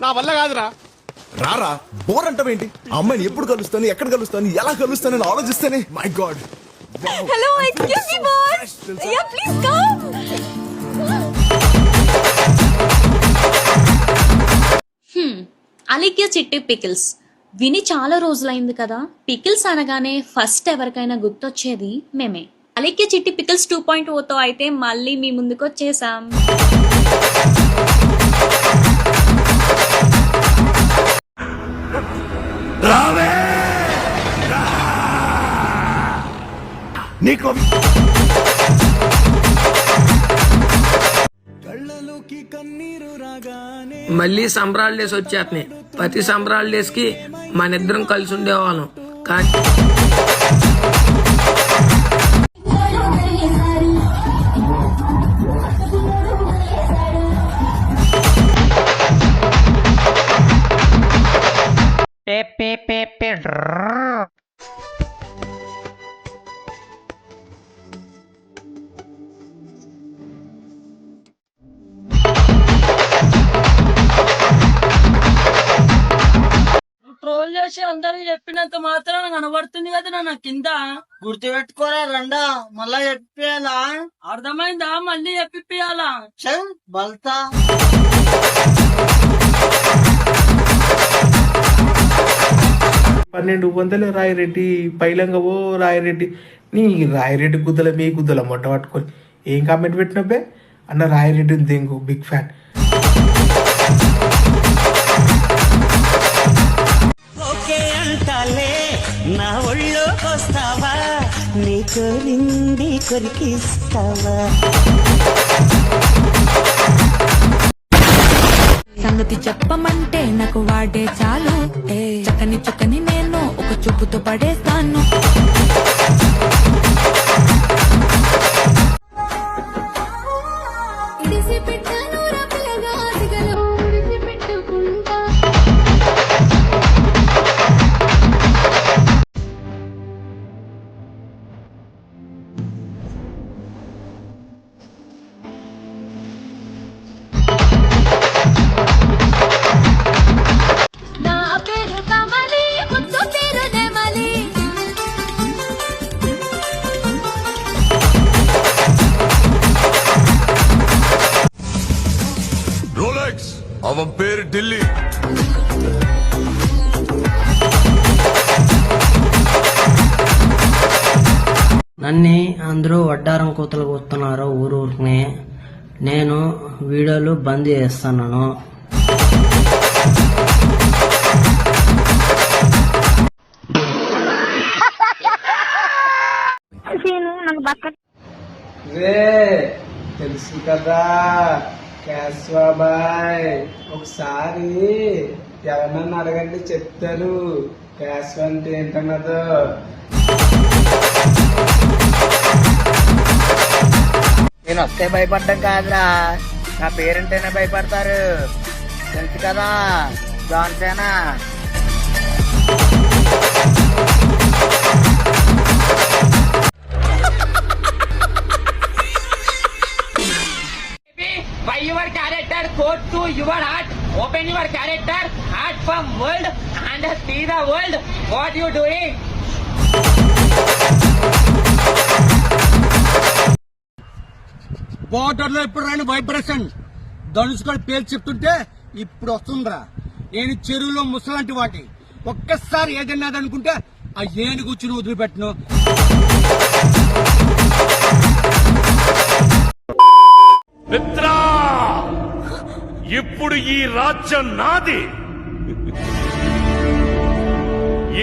నా వల్ల కాదురా. రారా బోర్ అంటావేంటి? అమ్మాయిని ఎప్పుడు కలుస్తాను, ఎక్కడ కలుస్తాను, ఎలా కలుస్తాను అని ఆలోచిస్తానే my god. Hello, excuse me boss. Yeah please come. Alekhya Chitti pickles విని చాలా రోజులైంది కదా. పికిల్స్ అనగానే ఫస్ట్ ఎవరికైనా గుర్తొచ్చేది మేమే. అలిక్య చిట్టి పికిల్స్ 2.0తో అయితే మళ్ళీ మీ ముందుకు వచ్చేసాం. మళ్ళీ సంబరాలు డేస్ వచ్చేస్తున్నాయి. ప్రతి సంబరాల డేస్ కి మన ఇద్దరం కలిసి ఉండేవాళ్ళం. కానీ ట్రోల్ చేసి అందరూ చెప్పినంత మాత్రం కనబడుతుంది కదా నా కింద. గుర్తు పెట్టుకోరా రండా, మళ్ళా చెప్పేయాలా? అర్థమైందా? మళ్ళీ చెప్పియాలా? చల్ బల్తా. $1200 రాయిరెడ్డి పైలంగవో రాయిరెడ్డి. నీ రాయిరెడ్డి కుద్దల మీ కుద్దల మొట్ట పట్టుకొని ఏం కామెంట్ పెట్టినబ్బే అన్న. రాయిరెడ్డి దేంగు బిగ్ ఫ్యాన్. ఓకే అంటాలే నా ఒళ్ళోకి వస్తావా, నీ కోరింది కొరికిస్తావా? సంగతి చెప్పమంటే నాకు వాడే చాలు. చక్కని చక్కని నేను ఒక చూపుతో పడేస్తాను. రోలెక్స్ அவன் பேரு ఢిల్లీ. నన్ను అందరూ వడ్డారం కూతలు కూస్తున్నారు ఊరూరిని. నేను వీడియోలు బంద్ చేస్తున్నాను. తెలుసు కదా క్యాస్వాబాయ్, ఒకసారి ఎవరన్నా అడగండి చెప్తారు క్యాస్వా అంటే ఏంటన్నదో. నేను వస్తే భయపడ్డం కాదురా, నా పేరంటేనే భయపడతారు. తెలుసు కదా జాన్సేనా. By your character, go to your heart. Open your character, heart from world, and see the world. What you doing? Water లో ఇప్పుడు రాని వైబ్రేషన్ ధనుష్కొని పేరు చెప్తుంటే ఇప్పుడు వస్తుందిరా. నేను చెరువులో ముసలాంటి వాటి ఒక్కసారి ఏదన్నా అనుకుంటే ఆ ఏను కూర్చుని వదిలిపెట్టను. మిత్రా, ఇప్పుడు ఈ రాజ్యం నాది.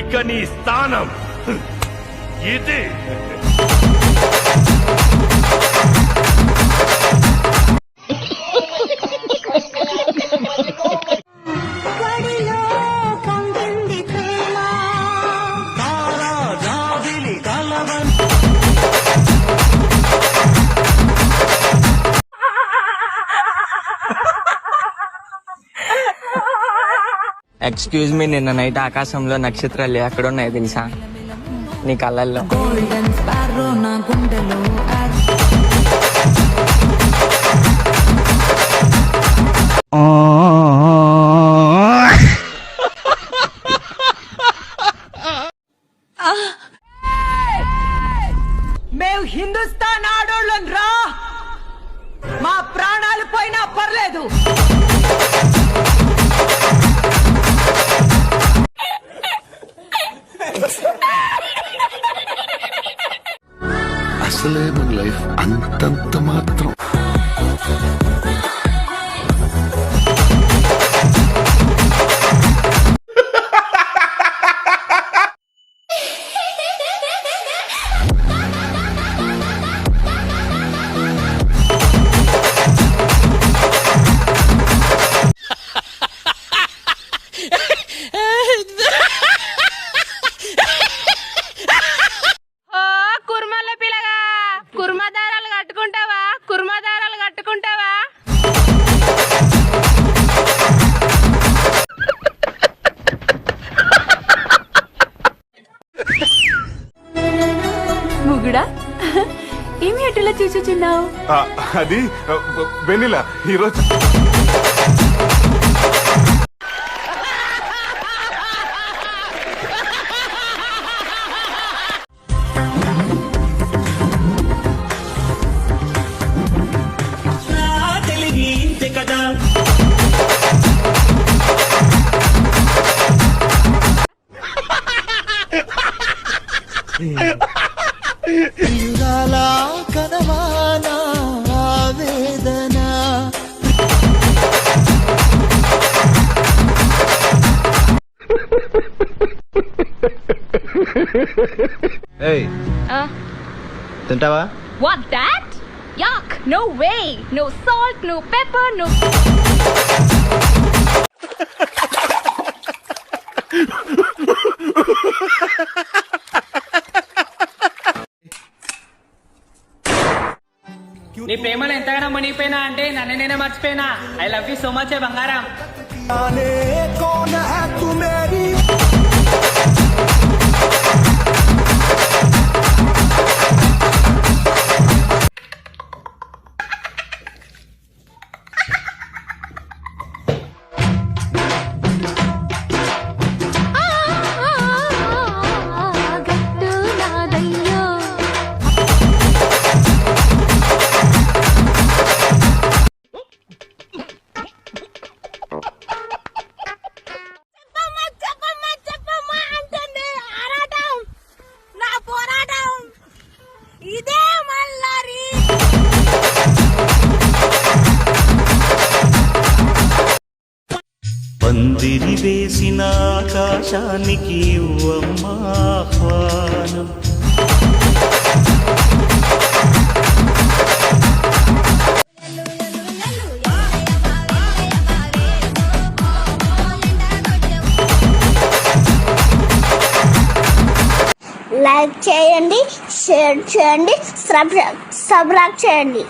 ఇక నీ స్థానం ఇది. ఎక్స్క్యూజ్ మీ, నిన్న నైట్ ఆకాశంలో నక్షత్రాలు ఎక్కడ ఉన్నాయి తెలుసా? నీ కళ్ళల్లో. గోల్డెన్ స్పారో నా గుండెలో. అసలే మన లైఫ్ అంతంత మాత్రం. కుర్మల పిల్లగా కుర్మదారాలు కట్టుకుంటావా? కుర్మదారాలు కట్టుకుంటావా? ముగుడా ఏమి అటులా చూచుచున్నావు? అది వెన్నెల ఈరోజు నా తెలివి ఇంతే కదా. కనవానా వేదన తింటావా? What that? Yuck! No way! No salt, no pepper, no. నీ ప్రేమలో ఎంతగానో మునిగిపోయినా అంటే నన్ను నేనే మర్చిపోయినా. I love you so much బంగారం. పందిరి వేసిన ఆకాశానికి ఇవ్వమ్మా ఆహ్వానం. లైక్ చేయండి, షేర్ చేయండి, సబ్స్క్రైబ్ చేయండి.